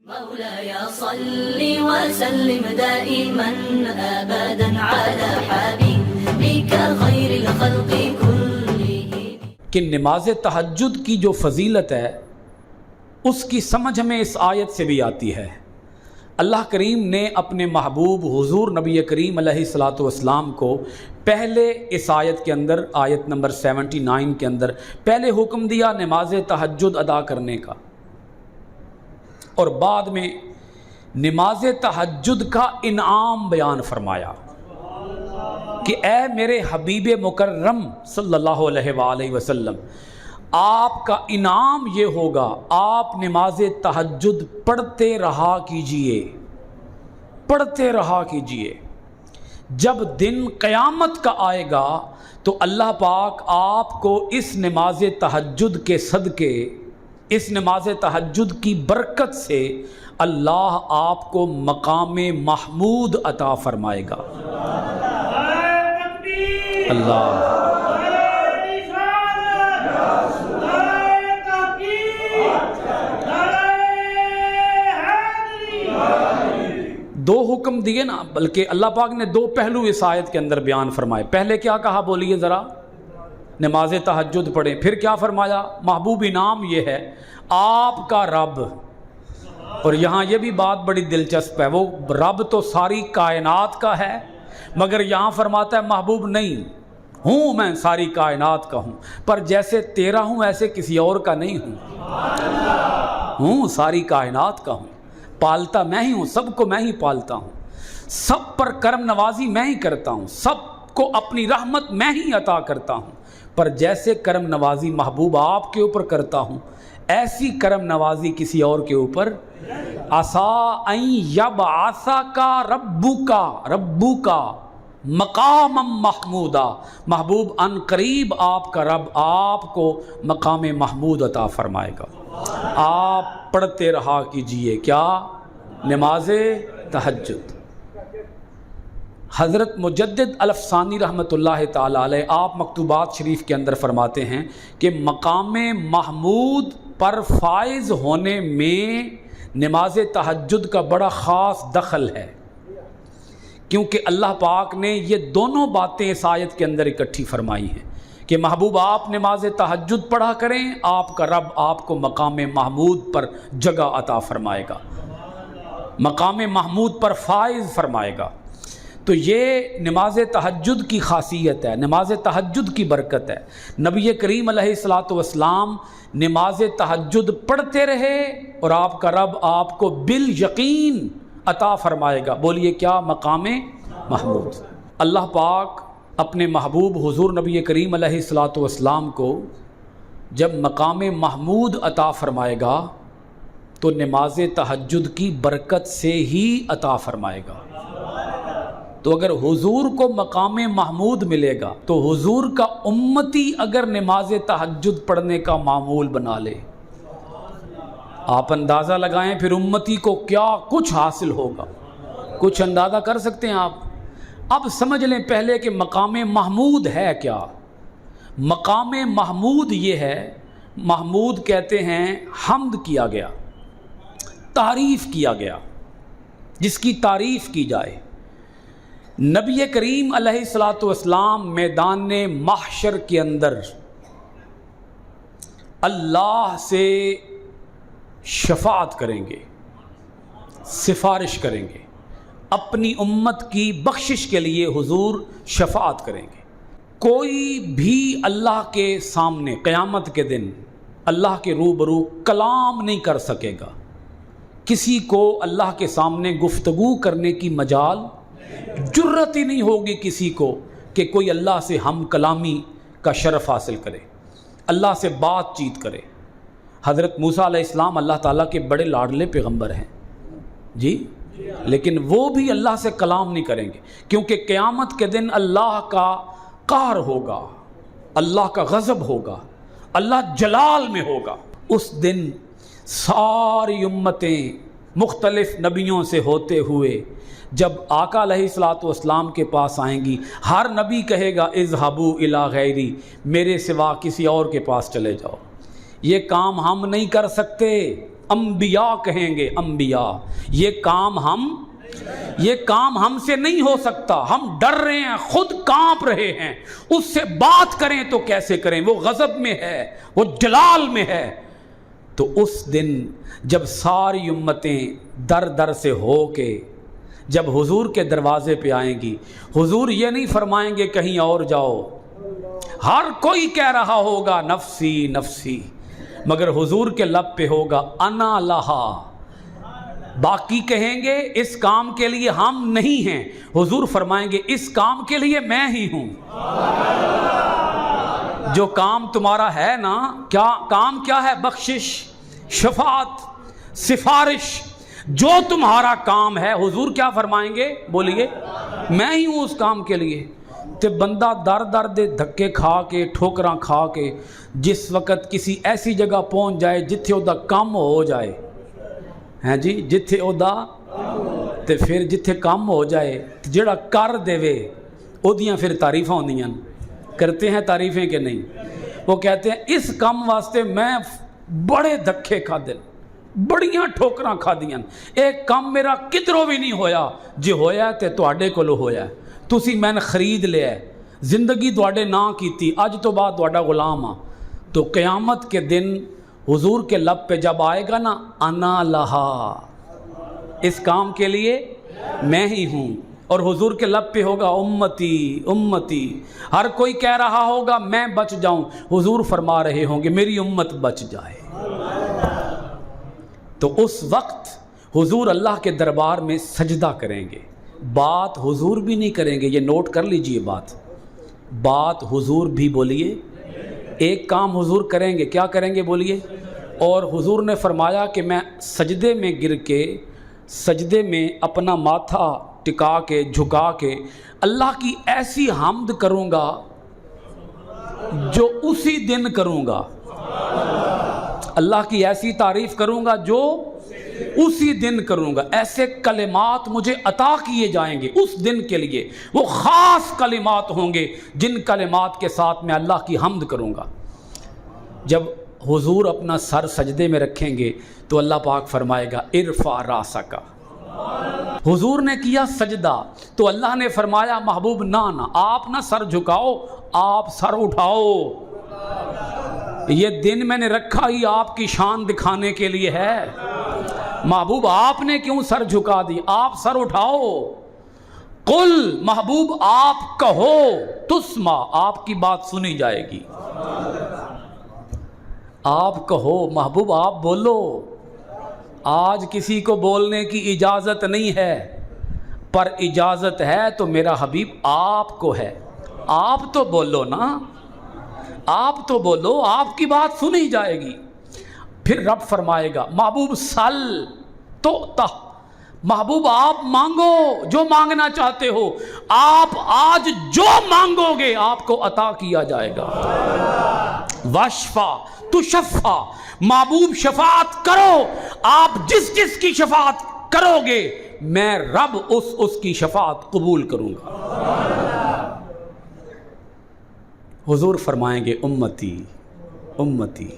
مولاي صل وسلم دائما ابدا على حبيبك خير الخلق كلهم. کہ نماز تہجد کی جو فضیلت ہے اس کی سمجھ ہمیں اس آیت سے بھی آتی ہے. اللہ کریم نے اپنے محبوب حضور نبی کریم علیہ الصلاۃ والسلام کو پہلے اس آیت کے اندر، آیت نمبر 79 کے اندر پہلے حکم دیا نماز تہجد ادا کرنے کا، اور بعد میں نماز تہجد کا انعام بیان فرمایا کہ اے میرے حبیب مکرم صلی اللہ علیہ وآلہ وسلم، آپ کا انعام یہ ہوگا، آپ نماز تہجد پڑھتے رہا کیجئے، پڑھتے رہا کیجئے. جب دن قیامت کا آئے گا تو اللہ پاک آپ کو اس نماز تہجد کے صدقے، اس نماز تہجد کی برکت سے اللہ آپ کو مقام محمود عطا فرمائے گا. اللہ دو حکم دیے نا، بلکہ اللہ پاک نے دو پہلو اس آیت کے اندر بیان فرمائے. پہلے کیا کہا بولیے ذرا؟ نماز تہجد پڑھیں. پھر کیا فرمایا؟ محبوب انعام یہ ہے آپ کا رب. اور یہاں یہ بھی بات بڑی دلچسپ ہے، وہ رب تو ساری کائنات کا ہے، مگر یہاں فرماتا ہے محبوب نہیں ہوں، میں ساری کائنات کا ہوں، پر جیسے تیرا ہوں ایسے کسی اور کا نہیں ہوں ساری کائنات کا ہوں، پالتا میں ہی ہوں، سب کو میں ہی پالتا ہوں، سب پر کرم نوازی میں ہی کرتا ہوں، سب کو اپنی رحمت میں ہی عطا کرتا ہوں، پر جیسے کرم نوازی محبوب آپ کے اوپر کرتا ہوں ایسی کرم نوازی کسی اور کے اوپر. عسیٰ ان یبعثک ربک مقام محمودا، محبوب ان قریب آپ کا رب آپ کو مقام محمود عطا فرمائے گا. آپ پڑھتے رہا کیجئے کیا؟ نماز تہجد. حضرت مجدد الافسانی رحمۃ اللہ تعالی علیہ آپ مکتوبات شریف کے اندر فرماتے ہیں کہ مقام محمود پر فائز ہونے میں نماز تہجد کا بڑا خاص دخل ہے، کیونکہ اللہ پاک نے یہ دونوں باتیں اس آیت کے اندر اکٹھی فرمائی ہیں کہ محبوب آپ نماز تہجد پڑھا کریں، آپ کا رب آپ کو مقام محمود پر جگہ عطا فرمائے گا، مقام محمود پر فائز فرمائے گا. تو یہ نماز تہجد کی خاصیت ہے، نماز تہجد کی برکت ہے. نبی کریم علیہ الصلاۃ والسلام نماز تہجد پڑھتے رہے اور آپ کا رب آپ کو بالیقین عطا فرمائے گا. بولیے کیا؟ مقام محمود. اللہ پاک اپنے محبوب حضور نبی کریم علیہ الصلاۃ والسلام کو جب مقام محمود عطا فرمائے گا تو نماز تہجد کی برکت سے ہی عطا فرمائے گا. تو اگر حضور کو مقام محمود ملے گا تو حضور کا امتی اگر نماز تہجد پڑھنے کا معمول بنا لے، آپ اندازہ لگائیں پھر امتی کو کیا کچھ حاصل ہوگا. کچھ اندازہ کر سکتے ہیں آپ؟ اب سمجھ لیں پہلے کہ مقام محمود ہے کیا. مقام محمود یہ ہے، محمود کہتے ہیں حمد کیا گیا، تعریف کیا گیا، جس کی تعریف کی جائے. نبی کریم علیہ الصلاۃ والسلام میدان محشر کے اندر اللہ سے شفاعت کریں گے، سفارش کریں گے، اپنی امت کی بخشش کے لیے حضور شفاعت کریں گے. کوئی بھی اللہ کے سامنے قیامت کے دن اللہ کے روبرو کلام نہیں کر سکے گا. کسی کو اللہ کے سامنے گفتگو کرنے کی مجال، جرت ہی نہیں ہوگی کسی کو کہ کوئی اللہ سے ہم کلامی کا شرف حاصل کرے، اللہ سے بات چیت کرے. حضرت موسیٰ علیہ السلام اللہ تعالیٰ کے بڑے لاڈلے پیغمبر ہیں جی، لیکن وہ بھی اللہ سے کلام نہیں کریں گے، کیونکہ قیامت کے دن اللہ کا قہر ہوگا، اللہ کا غضب ہوگا، اللہ جلال میں ہوگا. اس دن ساری امتیں مختلف نبیوں سے ہوتے ہوئے جب آقا علیہ الصلاۃ والسلام کے پاس آئیں گی، ہر نبی کہے گا اذهبوا الی غیری، میرے سوا کسی اور کے پاس چلے جاؤ، یہ کام ہم نہیں کر سکتے، انبیاء کہیں گے انبیاء یہ کام ہم سے نہیں ہو سکتا، ہم ڈر رہے ہیں، خود کانپ رہے ہیں، اس سے بات کریں تو کیسے کریں، وہ غضب میں ہے، وہ جلال میں ہے۔ تو اس دن جب ساری امتیں در در سے ہو کے جب حضور کے دروازے پہ آئیں گی، حضور یہ نہیں فرمائیں گے کہیں اور جاؤ، ہر کوئی کہہ رہا ہوگا نفسی نفسی، مگر حضور کے لب پہ ہوگا انا لہا، باقی کہیں گے اس کام کے لیے ہم نہیں ہیں، حضور فرمائیں گے اس کام کے لیے میں ہی ہوں۔ جو کام تمہارا ہے نا، کام کیا ہے؟ بخشش، شفاعت، سفارش، جو تمہارا کام ہے، حضور کیا فرمائیں گے؟ بولیے میں ہی ہوں اس کام کے لیے۔ تے بندہ در در دے دھکے کھا کے ٹھوکراں کھا کے جس وقت کسی ایسی جگہ پہنچ جائے جتھے او دا کم ہو جائے، ہیں جی، جتھے او دا تے پھر جتھے کم ہو جائے جڑا کر دے وے او دیاں پھر تعریفاں ہوندیاں، کرتے ہیں تعریفیں کہ نہیں؟ وہ کہتے ہیں اس کم واسطے میں بڑے دھکے کھا دے، بڑیاں ٹھوکراں کھا دیاں، ایک کام میرا کدروں بھی نہیں ہویا، جے ہویا تے تواڈے کولوں ہویا، تسی میں نے خرید لیا ہے، زندگی تواڈے نہ کیتی، اج تو بعد تواڈا غلام ہاں۔ تو قیامت کے دن حضور کے لب پہ جب آئے گا نا انا لہا، اس کام کے لیے میں ہی ہوں، اور حضور کے لب پہ ہوگا امتی امتی، ہر کوئی کہہ رہا ہوگا میں بچ جاؤں، حضور فرما رہے ہوں گے میری امت بچ جائے۔ تو اس وقت حضور اللہ کے دربار میں سجدہ کریں گے، بات حضور بھی نہیں کریں گے، یہ نوٹ کر لیجئے بات حضور بھی، بولیے ایک کام حضور کریں گے، کیا کریں گے بولیے؟ اور حضور نے فرمایا کہ میں سجدے میں گر کے، سجدے میں اپنا ماتھا ٹکا کے جھکا کے اللہ کی ایسی حمد کروں گا جو اسی دن کروں گا، اللہ کی ایسی تعریف کروں گا جو اسی دن کروں گا، ایسے کلمات مجھے عطا کیے جائیں گے اس دن کے لیے، وہ خاص کلمات ہوں گے جن کلمات کے ساتھ میں اللہ کی حمد کروں گا۔ جب حضور اپنا سر سجدے میں رکھیں گے تو اللہ پاک فرمائے گا ارفع راسک، حضور نے کیا سجدہ تو اللہ نے فرمایا محبوب نہ آپ نہ سر جھکاؤ، آپ سر اٹھاؤ، یہ دن میں نے رکھا ہی آپ کی شان دکھانے کے لیے ہے، محبوب آپ نے کیوں سر جھکا دی، آپ سر اٹھاؤ، قل محبوب آپ کہو تسمع، آپ کی بات سنی جائے گی، آپ کہو محبوب آپ بولو، آج کسی کو بولنے کی اجازت نہیں ہے، پر اجازت ہے تو میرا حبیب آپ کو ہے، آپ تو بولو نا، آپ تو بولو، آپ کی بات سنی جائے گی۔ پھر رب فرمائے گا محبوب سل تو محبوب آپ مانگو جو مانگنا چاہتے ہو، آپ آج جو مانگو گے آپ کو عطا کیا جائے گا، واشفا تشفا، محبوب شفاعت کرو، آپ جس جس کی شفاعت کرو گے میں رب اس کی شفاعت قبول کروں گا۔ حضور فرمائیں گے امتی امتی،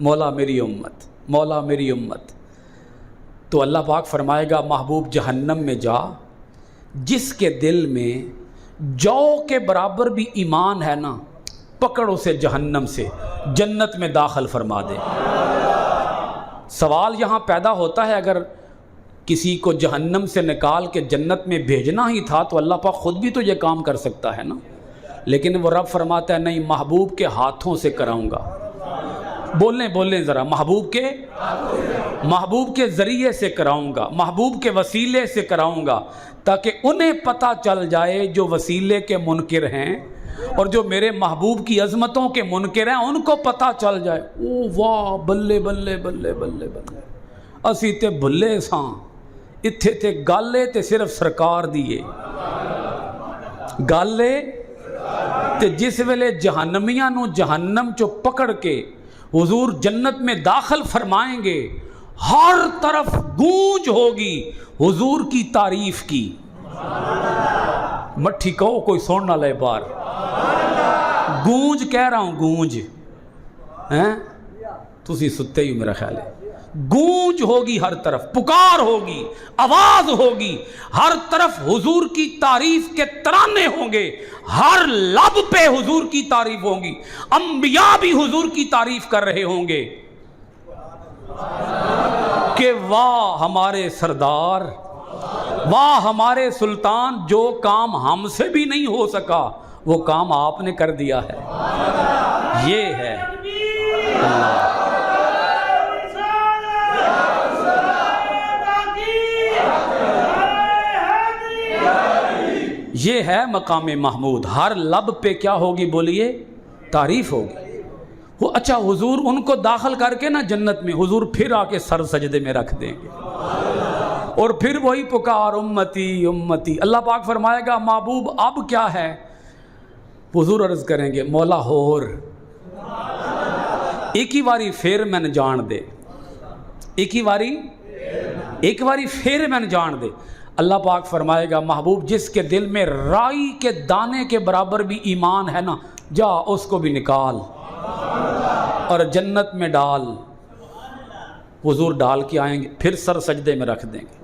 مولا میری امت، مولا میری امت، تو اللہ پاک فرمائے گا محبوب جہنم میں جا، جس کے دل میں جو کے برابر بھی ایمان ہے نا، پکڑ اسے جہنم سے جنت میں داخل فرما دے۔ سوال یہاں پیدا ہوتا ہے اگر کسی کو جہنم سے نکال کے جنت میں بھیجنا ہی تھا تو اللہ پاک خود بھی تو یہ کام کر سکتا ہے نا، لیکن وہ رب فرماتا ہے نہیں، محبوب کے ہاتھوں سے کراؤں گا۔ بولیں ذرا، محبوب کے ذریعے سے کراؤں گا، محبوب کے وسیلے سے کراؤں گا، تاکہ انہیں پتہ چل جائے جو وسیلے کے منکر ہیں اور جو میرے محبوب کی عظمتوں کے منکر ہیں، ان کو پتہ چل جائے او واہ بلے بلے بلے بلے بلے، اسی تے بھلے ساں، اتھے تے گالے تے صرف سرکار دیے گالے تے، جس ویلے جہنمیاں نو جہنم چو پکڑ کے حضور جنت میں داخل فرمائیں گے، ہر طرف گونج ہوگی حضور کی تعریف کی، مٹھی کہو کوئی سننا لے بار، گونج کہہ رہا ہوں، گونج ہیں تسی ستے ہی میرا خیال ہے، گونج ہوگی، ہر طرف پکار ہوگی، آواز ہوگی، ہر طرف حضور کی تعریف کے ترانے ہوں گے، ہر لب پہ حضور کی تعریف ہوں گی، انبیاء بھی حضور کی تعریف کر رہے ہوں گے کہ واہ ہمارے سردار، واہ ہمارے سلطان، جو کام ہم سے بھی نہیں ہو سکا وہ کام آپ نے کر دیا ہے۔ یہ ہے اللہ، یہ ہے مقام محمود۔ ہر لب پہ کیا ہوگی بولیے؟ تعریف ہوگی۔ وہ اچھا حضور ان کو داخل کر کے نا جنت میں، حضور پھر آ کے سر سجدے میں رکھ دیں گے اور پھر وہی پکار امتی امتی۔ اللہ پاک فرمائے گا محبوب اب کیا ہے؟ حضور عرض کریں گے مولا ہور ایک ہی واری پھر میں نے جان دے، ایک واری پھر میں نے جان دے۔ اللہ پاک فرمائے گا محبوب جس کے دل میں رائی کے دانے کے برابر بھی ایمان ہے نا، جا اس کو بھی نکال اور جنت میں ڈال۔ حضور ڈال کے آئیں گے، پھر سر سجدے میں رکھ دیں گے،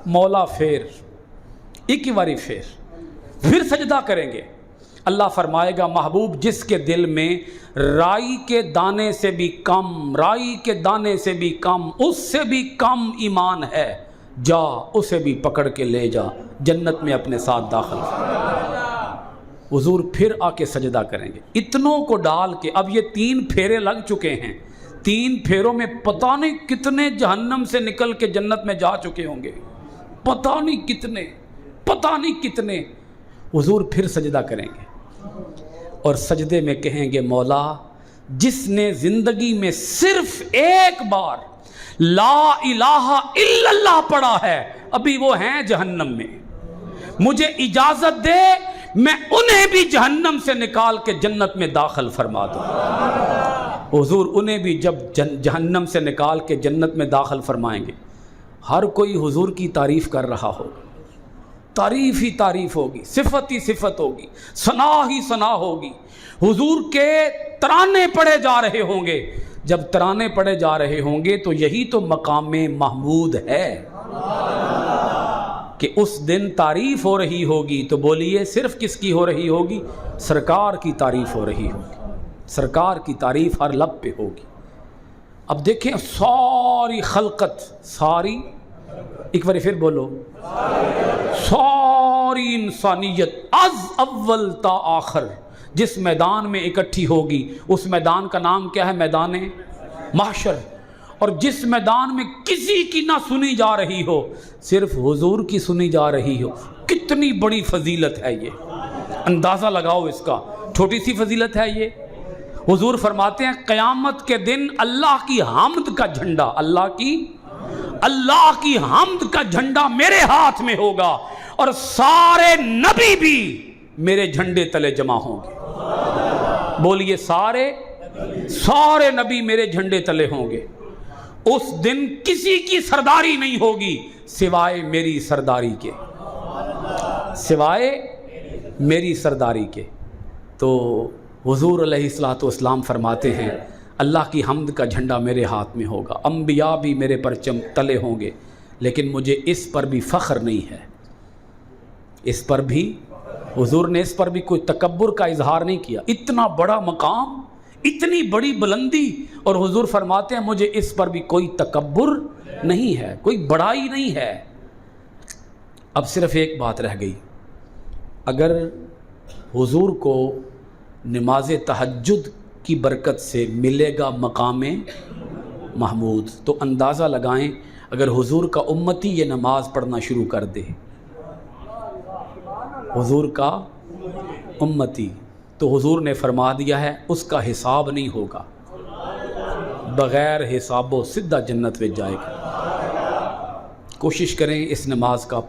مولا پھر ایک ہی واری پھر سجدہ کریں گے۔ اللہ فرمائے گا محبوب جس کے دل میں رائی کے دانے سے بھی کم، رائی کے دانے سے بھی کم، اس سے بھی کم ایمان ہے، جا اسے بھی پکڑ کے لے جا، جنت میں اپنے ساتھ داخل کر۔ حضور پھر آ کے سجدہ کریں گے، اتنوں کو ڈال کے۔ اب یہ 3 پھیرے لگ چکے ہیں، 3 پھیروں میں پتہ نہیں کتنے جہنم سے نکل کے جنت میں جا چکے ہوں گے، پتہ نہیں کتنے۔ حضور پھر سجدہ کریں گے اور سجدے میں کہیں گے مولا جس نے زندگی میں صرف ایک بار لا الہ الا اللہ پڑھا ہے، ابھی وہ ہیں جہنم میں، مجھے اجازت دے میں انہیں بھی جہنم سے نکال کے جنت میں داخل فرما دوں۔ حضور انہیں بھی جب جہنم سے نکال کے جنت میں داخل فرمائیں گے، ہر کوئی حضور کی تعریف کر رہا ہوگا، تعریف ہی تعریف ہوگی، صفت ہی صفت ہوگی، ثنا ہی ثنا ہوگی، حضور کے ترانے پڑھے جا رہے ہوں گے۔ جب ترانے پڑھے جا رہے ہوں گے تو یہی تو مقام محمود ہے کہ اس دن تعریف ہو رہی ہوگی، تو بولیے صرف کس کی ہو رہی ہوگی؟ سرکار کی تعریف ہو رہی ہوگی، سرکار کی تعریف ہر لب پہ ہوگی۔ اب دیکھیں ساری خلقت، ساری ایک بار پھر بولو، ساری انسانیت از اول تا آخر جس میدان میں اکٹھی ہوگی، اس میدان کا نام کیا ہے؟ میدان محشر۔ اور جس میدان میں کسی کی نہ سنی جا رہی ہو، صرف حضور کی سنی جا رہی ہو، کتنی بڑی فضیلت ہے یہ، اندازہ لگاؤ اس کا، چھوٹی سی فضیلت ہے یہ۔ حضور فرماتے ہیں قیامت کے دن اللہ کی حمد کا جھنڈا، اللہ کی حمد کا جھنڈا میرے ہاتھ میں ہوگا، اور سارے نبی بھی میرے جھنڈے تلے جمع ہوں گے۔ بولیے سارے نبی میرے جھنڈے تلے ہوں گے۔ اس دن کسی کی سرداری نہیں ہوگی سوائے میری سرداری کے، سوائے میری سرداری کے۔ تو حضور علیہ الصلوۃ والسلام فرماتے ہیں اللہ کی حمد کا جھنڈا میرے ہاتھ میں ہوگا، انبیاء بھی میرے پرچم تلے ہوں گے، لیکن مجھے اس پر بھی فخر نہیں ہے، اس پر بھی حضور نے اس پر بھی کوئی تکبر کا اظہار نہیں کیا۔ اتنا بڑا مقام، اتنی بڑی بلندی، اور حضور فرماتے ہیں مجھے اس پر بھی کوئی تکبر نہیں ہے، کوئی بڑائی نہیں ہے۔ اب صرف ایک بات رہ گئی، اگر حضور کو نماز تہجد کی برکت سے ملے گا مقام محمود، تو اندازہ لگائیں اگر حضور کا امتی یہ نماز پڑھنا شروع کر دے، حضور کا امتی، تو حضور نے فرما دیا ہے اس کا حساب نہیں ہوگا، بغیر حساب و سیدھا جنت میں جائے گا۔ کوشش کریں اس نماز کا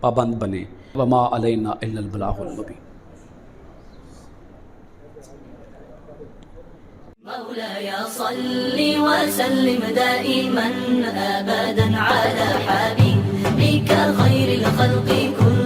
پابند بنیں۔ وما علینا الا البلاغ المبین۔ مولاي صل وسلم دائما أبدا على حبيبك خير الخلق كلهم